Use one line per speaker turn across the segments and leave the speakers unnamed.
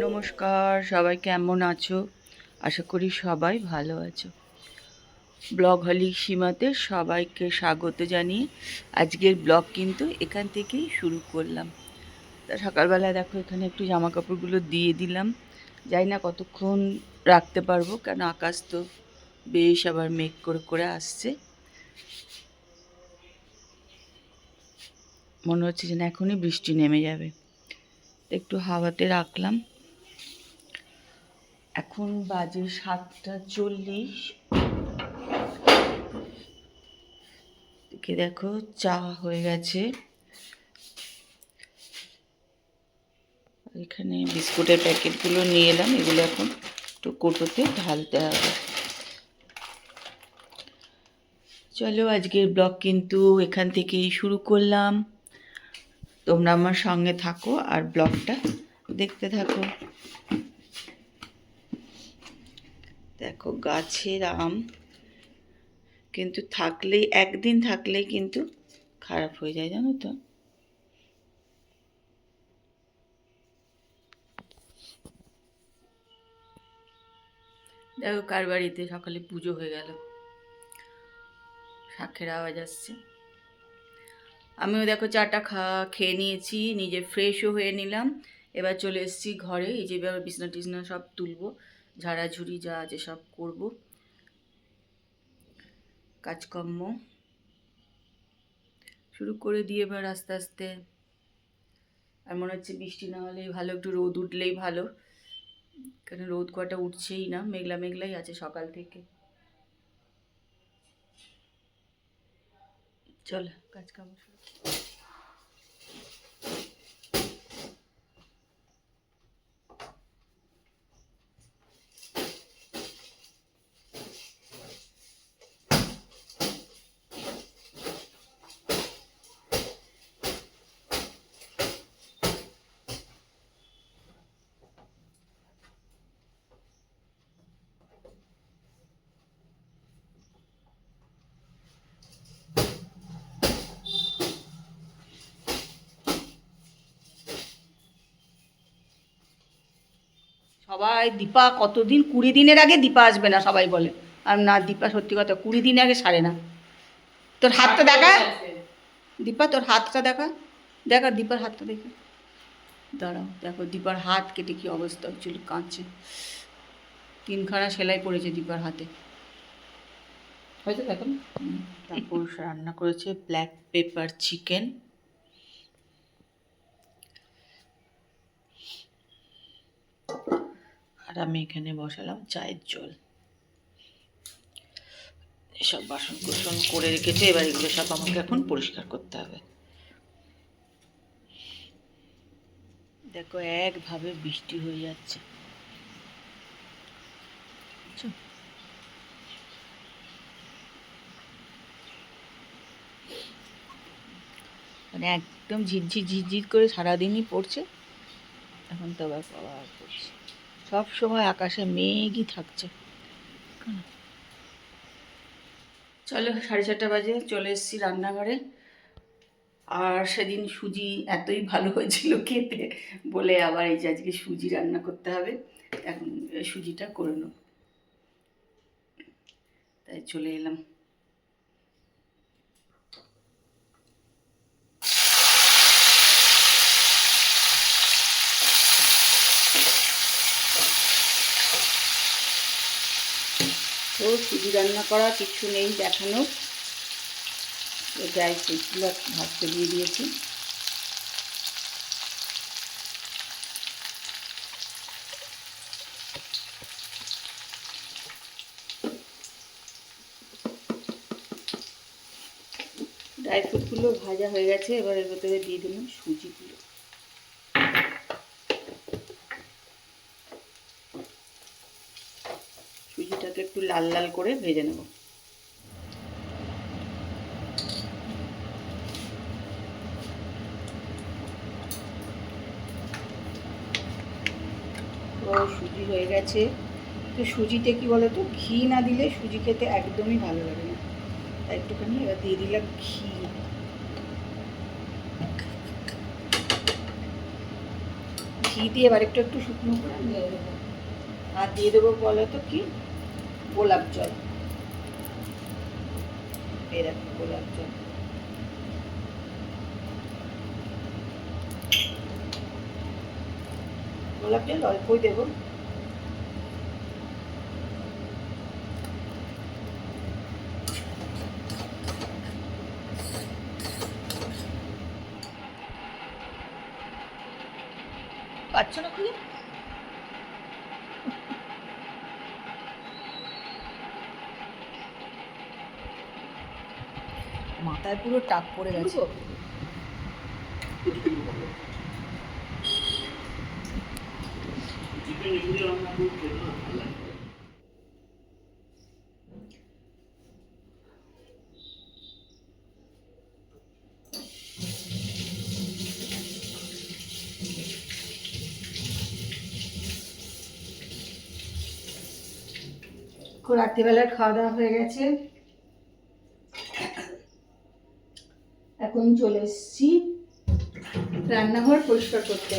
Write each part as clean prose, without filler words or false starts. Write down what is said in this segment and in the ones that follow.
নমস্কার, সবাই কেমন আছো? আশা করি সবাই ভালো আছো। ব্লগ হলিক সীমাতে সবাইকে স্বাগত জানিয়ে আজকের ব্লগ কিন্তু এখান থেকেই শুরু করলাম। তা সকালবেলা দেখো এখানে একটু জামা কাপড়গুলো দিয়ে দিলাম। জানি না কতক্ষণ রাখতে পারবো, কেন আকাশ তো বেশ আবার মেঘ করে করে আসছে। মনে হচ্ছে যেন এখনই বৃষ্টি নেমে যাবে। একটু হাওয়াতে রাখলাম। এখন বাজে 7:40। দেখো চা হয়ে গেছে। এখানে বিস্কুটের প্যাকেটগুলো নিয়ে এলাম, এগুলো এখন একটু কৌটোতে ঢালতে হবে। চলো আজকের ব্লগ কিন্তু এখান থেকেই শুরু করলাম। তোমরা আমার সঙ্গে থাকো আর ব্লগটা দেখতে থাকো। দেখো গাছের আম কিন্তু থাকলেই, একদিন থাকলেই কিন্তু খারাপ হয়ে যায়, জানো তো। দেখো কার বাড়িতে সকালে পুজো হয়ে গেল, শাঁখের আওয়াজ আসছে। আমিও দেখো চাটা খেয়ে নিয়েছি, নিজে ফ্রেশও হয়ে নিলাম। এবার চলে এসেছি ঘরে। এই যে এবার বিছনা টিছনা সব তুলবো, ঝাড়াঝুড়ি যা আছে সব করব, কাজকর্ম শুরু করে দিয়ে এবার আস্তে আস্তে। আর মনে হচ্ছে বৃষ্টি না হলেই ভালো, একটু রোদ উঠলেই ভালো, কেন রোদ কটা উঠছেই না, মেঘলা মেঘলাই আছে সকাল থেকে। চল কাজকর্ম শুরু। সবাই দীপা কতদিন, 20 দিনের আগে দীপা আসবে না সবাই বলে। আর না, দীপা সত্যি কথা 20 দিন আগে সারে না। তোর হাতটা দেখা দীপা, তোর হাতটা দেখা, দেখা দীপার হাতটা দেখে। দাঁড়াও, দেখো দীপার হাত কেটে কি অবস্থা হচ্ছিল, কাঁদছে। 3খানা সেলাই পড়েছে দীপার হাতে, হয়তো দেখো। তারপর রান্না করেছে ব্ল্যাক পেপার চিকেন। আর আমি এখানে বসালাম চায়ের জল। এসব বাসন কুসন করে রেখেছে, এবার এগুলো সব আমাকে এখন পরিষ্কার করতে হবে। দেখো একভাবে বৃষ্টি হয়ে যাচ্ছে। মানে একদম ঝিরঝির ঝিরঝির করে সারাদিনই পড়ছে। এখন তো আবার পড়ছে, সব সময় আকাশে মেঘই থাকছে। চলো 4:30 বাজে, চলে এসেছি রান্নাঘরে। আর সেদিন সুজি এতই ভালো হয়েছিল খেতে বলে আবার এই যে আজকে সুজি রান্না করতে হবে। এখন সুজিটা করে নেব, তাই চলে এলাম। তো সুজি রান্না করা কিছু নেই দেখানো, ড্রাই ফ্রুটসগুলো ভাজতে দিয়ে দিয়েছি। ড্রাই ফ্রুটগুলো ভাজা হয়ে গেছে, এবার এর ভেতরে দিয়ে দিলাম সুজিগুলো। সুজিটাকে একটু লাল লাল করে ভেজে নেব। তো সুজি হয়ে গেছে। তো সুজিতে কি বলো তো, ঘি না দিলে সুজি খেতে একদমই ভালো লাগে না, তাই একটুখানি এবার দিয়ে দিলাম ঘি। ঘি দিয়ে এবার একটু একটু শুকনো করে নিয়ে দেবো। আর দিয়ে দেবো বলো তো কি, গোলাপ জল। এই দেখো গোলাপ জল। গোলাপ জল অল্পই দেবো। পাচ্ছ না খুলে? মাথায় পুরো টাক পড়ে গেছে। রাত্রিবেলার খাওয়া দাওয়া হয়ে গেছে, এখন চলে এসেছি রান্নাঘর পরিষ্কার করতে।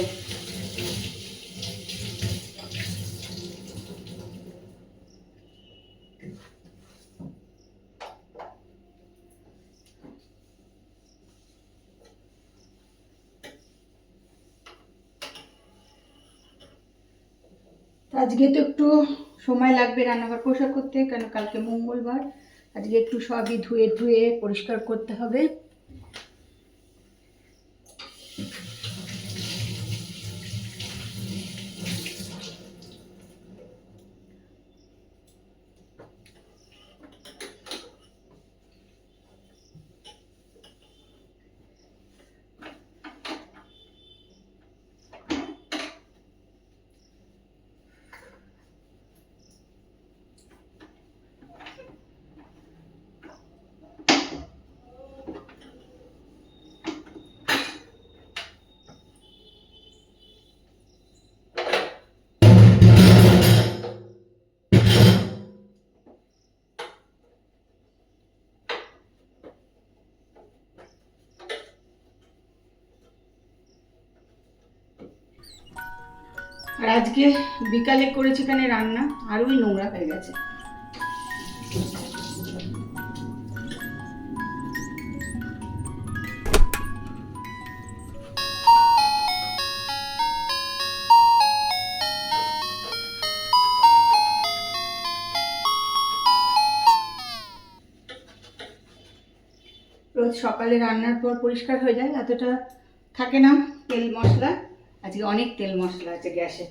আজকে তো একটু সময় লাগবে রান্নাঘর পরিষ্কার করতে, কেন কালকে মঙ্গলবার। আজকে একটু সবই ধুয়ে ধুয়ে পরিষ্কার করতে হবে। আর আজকে বিকালে করেছি এখানে রান্না, আরোই নোংরা হয়ে গেছে। রোজ সকালে রান্নার পর পরিষ্কার হয়ে যায়, এতটা থাকে না তেল মশলা। আজকে অনেক তেল মশলা আছে গ্যাসে।